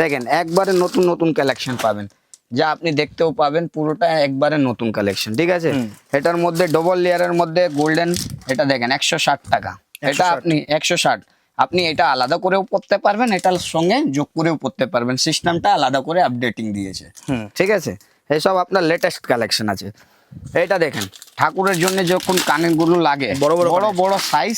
দেখেন একবারে নতুন নতুন কালেকশন পাবেন, যা আপনি দেখতেও পাবেন পুরোটা একবারে নতুন কালেকশন। ঠিক আছে, এটার মধ্যে ডবল লেয়ারের মধ্যে গোল্ডেন, এটা দেখেন 160 টাকা, এটা আপনি 160, আপনি এটা আলাদা করেও পড়তে পারবেন, এটার সঙ্গে যোগ করেও পড়তে পারবেন, সিস্টেমটা আলাদা করে আপডেটিং দিয়েছে। ঠিক আছে, এইসব আপনার লেটেস্ট কালেকশন আছে। এটা দেখেন ঠাকুরের জন্য যখন কানের গুলো লাগে বড় বড় বড় সাইজ,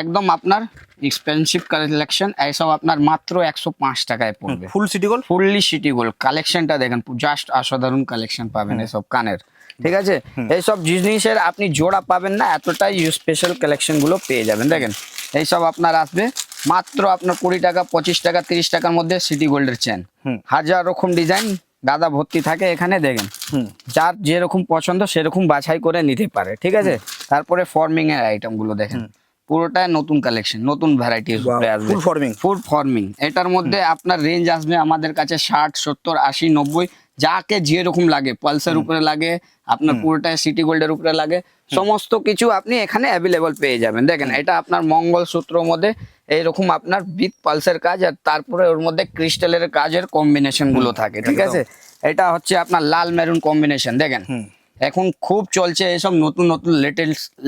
একদম আপনার এক্সপেন্সিভ কালেকশন, এইসব আপনার মাত্র 105 টাকায় পড়বে। Full city gold, fully city gold কালেকশনটা দেখেন, জাস্ট অসাধারণ কালেকশন পাবেন এসব কানের। ঠিক আছে, এইসব জিনিসের আপনি জোড়া পাবেন না, এতটাই স্পেশাল কালেকশন গুলো পেয়ে যাবেন। দেখেন এইসব আপনার আসবে মাত্র আপনার 20 টাকা, 25 টাকা, 30 টাকার মধ্যে সিটি গোল্ডের চেন, হাজার রকম ডিজাইন গাদা ভর্তি থাকে এখানে। দেখেন যার যেরকম পছন্দ সেরকম বাছাই করে নিতে পারে। ঠিক আছে, তারপরে ফর্মিং এর আইটেম গুলো দেখেন, পুরোটাই নতুন কালেকশন, নতুন ভ্যারাইটি আসবে। ফুল ফর্মিং, এটার মধ্যে আপনার রেঞ্জ আসবে আমাদের কাছে 60, 70, 80, 90, যাকে যেরকম লাগে, পালসের উপরে লাগে, আপনার পুরোটাই সিটি গোল্ডের উপরে লাগে, সমস্ত কিছু আপনি এখানে অ্যাভেলেবল পেয়ে যাবেন। দেখেন এটা আপনার মঙ্গলসূত্রের মধ্যে এইরকম আপনার বিথ পালসের কাজ, আর তারপরে ওর মধ্যে ক্রিস্টালের কাজের কম্বিনেশন গুলো থাকে। ঠিক আছে, এটা হচ্ছে আপনার লাল মেরুন কম্বিনেশন। দেখেন এখন খুব চলছে এইসব নতুন নতুন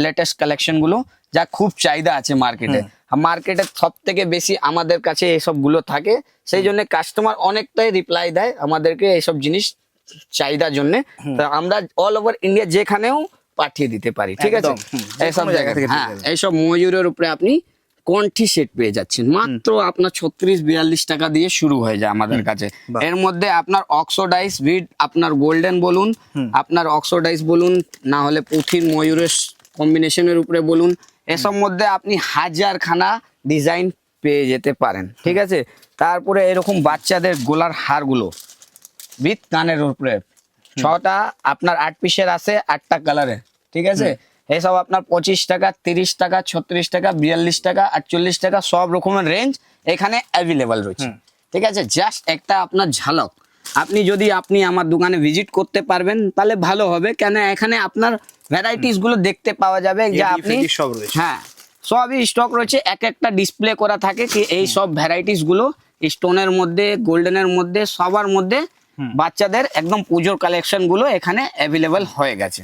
লেটেস্ট কালেকশন গুলো, যা খুব চাহিদা আছে মার্কেটে। মার্কেটে সব থেকে বেশি আমাদের কাছে এইসব গুলো থাকে, সেই জন্য কাস্টমার অনেকটাই রিপ্লাই দেয় আমাদেরকে এইসব জিনিস চাহিদার জন্য। আমরা অল ওভার ইন্ডিয়া যেখানেও পাঠিয়ে দিতে পারি। ঠিক আছে, এইসব জায়গা থেকে, হ্যাঁ এইসব ময়ূরের উপরে আপনি কণ্ঠি সেট পেয়ে যাচ্ছেন মাত্র আপনার 36-42 টাকা দিয়ে শুরু হয়ে যায় আমাদের কাছে। এর মধ্যে আপনার অক্সোডাইজ বিড, আপনার গোল্ডেন বলুন, আপনার অক্সোডাইজ বলুন, না হলে পুঁথির ময়ূরের কম্বিনেশনের উপরে বলুন, এসব মধ্যে আপনি হাজারখানা ডিজাইন পেয়ে যেতে পারেন। ঠিক আছে, তারপরে এরকম বাচ্চাদের গোলার হারগুলো বিথ কানের উপরে 6টা আপনার 8 পিসের আছে, 8টা কালারের। ঠিক আছে, এইসব আপনার 25 টাকা, 30 টাকা, 36 টাকা, 42 টাকা, 48 টাকা, সব রকমের রেঞ্জ এখানে অ্যাভেলেবল রয়েছে। ঠিক আছে, জাস্ট একটা আপনার ঝলক, আপনি যদি আমার দোকানে ভিজিট করতে পারবেন তাহলে ভালো হবে, কেন এখানে আপনার ভ্যারাইটিস গুলো দেখতে পাওয়া যাবে, যা আপনি হ্যাঁ সবই স্টক রয়েছে, এক একটা ডিসপ্লে করা থাকে কি এই সব ভ্যারাইটিস গুলো স্টোনের মধ্যে, গোল্ডেনের মধ্যে, সবার মধ্যে বাচ্চাদের একদম পুজোর কালেকশন গুলো এখানে অ্যাভেলেবল হয়ে গেছে।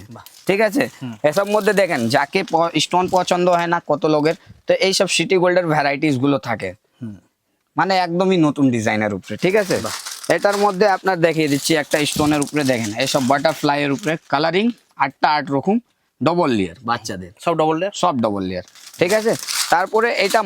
ঠিক আছে, এসব মধ্যে দেখেন যাকে স্টোন পছন্দ হয় না কত লোকের, তো এইসব সিটি গোল্ডের ভ্যারাইটিস গুলো থাকে, মানে একদমই নতুন ডিজাইনের উপরে। ঠিক আছে, এটার মধ্যে আপনার দেখিয়ে দিচ্ছি একটা স্টোনের উপরে, দেখেন এইসব বাটারফ্লাই এর উপরে কালারিং 8টা 8 রকম, ডবল লেয়ার বাচ্চাদের, সব ডবল লেয়ার। ঠিক আছে, তারপরে এটা